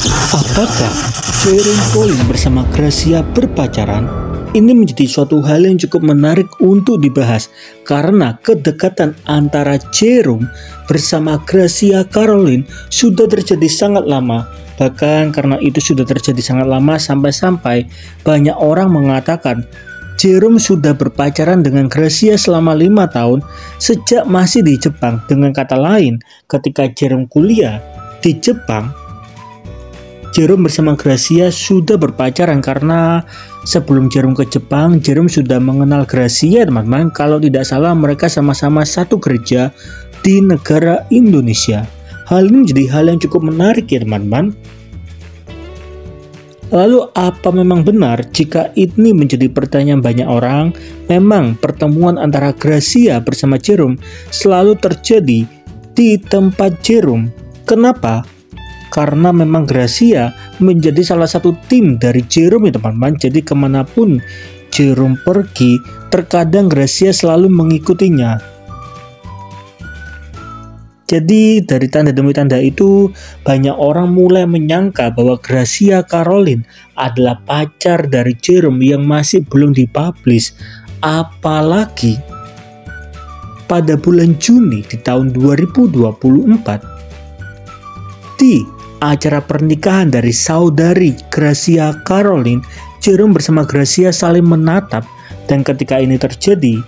Apakah Jerome Pauline bersama Gracia berpacaran? Ini menjadi suatu hal yang cukup menarik untuk dibahas karena kedekatan antara Jerome bersama Gracia Caroline sudah terjadi sangat lama. Bahkan karena itu sudah terjadi sangat lama sampai-sampai banyak orang mengatakan Jerome sudah berpacaran dengan Gracia selama 5 tahun sejak masih di Jepang. Dengan kata lain, ketika Jerome kuliah di Jepang, Jerome bersama Gracia sudah berpacaran karena sebelum Jerome ke Jepang, Jerome sudah mengenal Gracia, teman-teman. Kalau tidak salah, mereka sama-sama satu gereja di negara Indonesia. Hal ini menjadi hal yang cukup menarik ya, teman-teman. Lalu apa memang benar jika ini menjadi pertanyaan banyak orang? Memang pertemuan antara Gracia bersama Jerome selalu terjadi di tempat Jerome. Kenapa? Karena memang Gracia menjadi salah satu tim dari Jerome ya teman-teman. Jadi kemanapun Jerome pergi, terkadang Gracia selalu mengikutinya. Jadi dari tanda demi tanda itu banyak orang mulai menyangka bahwa Gracia Caroline adalah pacar dari Jerome yang masih belum dipublish. Apalagi pada bulan Juni di tahun 2024 di acara pernikahan dari saudari Gracia Caroline, Jerome bersama Gracia saling menatap, dan ketika ini terjadi,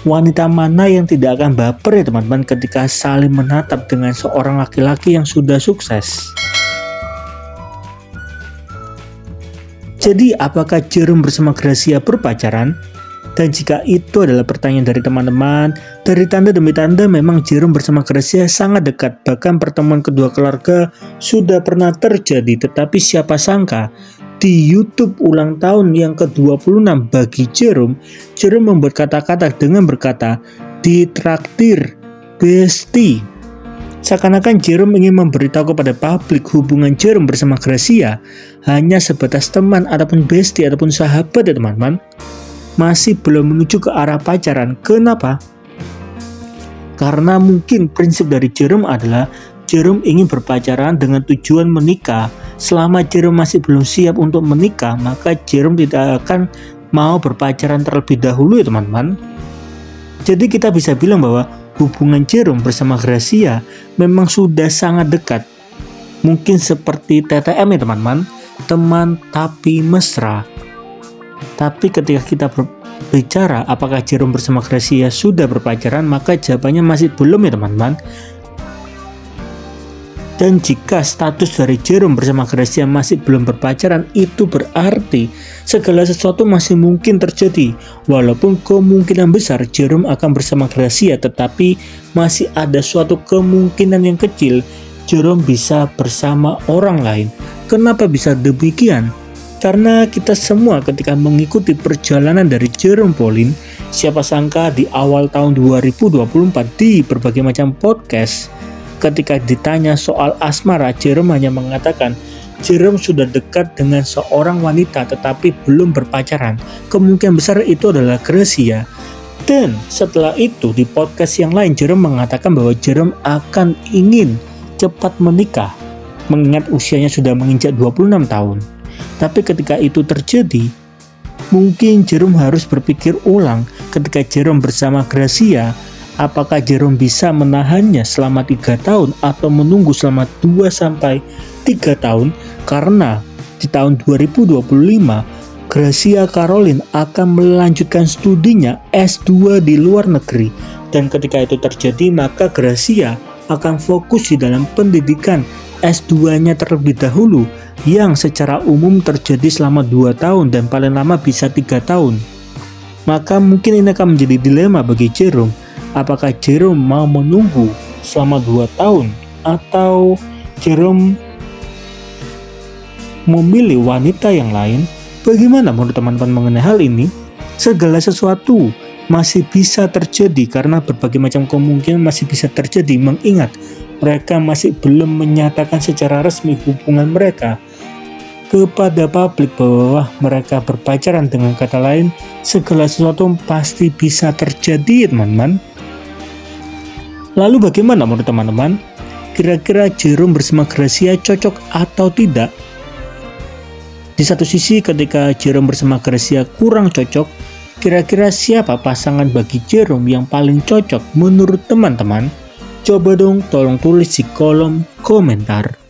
wanita mana yang tidak akan baper ya teman-teman ketika saling menatap dengan seorang laki-laki yang sudah sukses. Jadi apakah Jerome bersama Gracia berpacaran? Dan jika itu adalah pertanyaan dari teman-teman, dari tanda demi tanda memang Jerome bersama Gracia sangat dekat. Bahkan pertemuan kedua keluarga sudah pernah terjadi. Tetapi siapa sangka di YouTube ulang tahun yang ke-26 bagi Jerome membuat kata-kata dengan berkata, "Ditraktir Besti." Seakan-akan Jerome ingin memberitahu kepada publik hubungan Jerome bersama Gracia hanya sebatas teman ataupun bestie ataupun sahabat ya teman-teman. Masih belum menuju ke arah pacaran. Kenapa? Karena mungkin prinsip dari Jerome adalah Jerome ingin berpacaran dengan tujuan menikah. Selama Jerome masih belum siap untuk menikah, maka Jerome tidak akan mau berpacaran terlebih dahulu ya teman-teman. Jadi kita bisa bilang bahwa hubungan Jerome bersama Gracia memang sudah sangat dekat. Mungkin seperti TTM ya teman-teman, teman tapi mesra. Tapi ketika kita berbicara apakah Jerome bersama Gracia sudah berpacaran, maka jawabannya masih belum ya teman-teman. Dan jika status dari Jerome bersama Gracia masih belum berpacaran, itu berarti segala sesuatu masih mungkin terjadi. Walaupun kemungkinan besar Jerome akan bersama Gracia, tetapi masih ada suatu kemungkinan yang kecil Jerome bisa bersama orang lain. Kenapa bisa demikian? Karena kita semua ketika mengikuti perjalanan dari Jerome Pauline, siapa sangka di awal tahun 2024 di berbagai macam podcast, ketika ditanya soal asmara, Jerome hanya mengatakan Jerome sudah dekat dengan seorang wanita tetapi belum berpacaran. Kemungkinan besar itu adalah Gracia. Dan setelah itu di podcast yang lain Jerome mengatakan bahwa Jerome akan ingin cepat menikah mengingat usianya sudah menginjak 26 tahun. Tapi ketika itu terjadi, mungkin Jerome harus berpikir ulang ketika Jerome bersama Gracia. Apakah Jerome bisa menahannya selama 3 tahun atau menunggu selama 2-3 tahun? Karena di tahun 2025 Gracia Caroline akan melanjutkan studinya S2 di luar negeri. Dan ketika itu terjadi, maka Gracia akan fokus di dalam pendidikan S2-nya terlebih dahulu, yang secara umum terjadi selama 2 tahun dan paling lama bisa 3 tahun. Maka mungkin ini akan menjadi dilema bagi Jerome. Apakah Jerome mau menunggu selama 2 tahun atau Jerome memilih wanita yang lain? Bagaimana menurut teman-teman mengenai hal ini? Segala sesuatu masih bisa terjadi karena berbagai macam kemungkinan masih bisa terjadi, mengingat mereka masih belum menyatakan secara resmi hubungan mereka kepada publik bahwa mereka berpacaran. Dengan kata lain, segala sesuatu pasti bisa terjadi teman-teman. Lalu bagaimana menurut teman-teman? kira-kira Jerome bersama Gracia cocok atau tidak? Di satu sisi ketika Jerome bersama Gracia kurang cocok, kira-kira siapa pasangan bagi Jerome yang paling cocok menurut teman-teman? Coba dong tolong tulis di kolom komentar.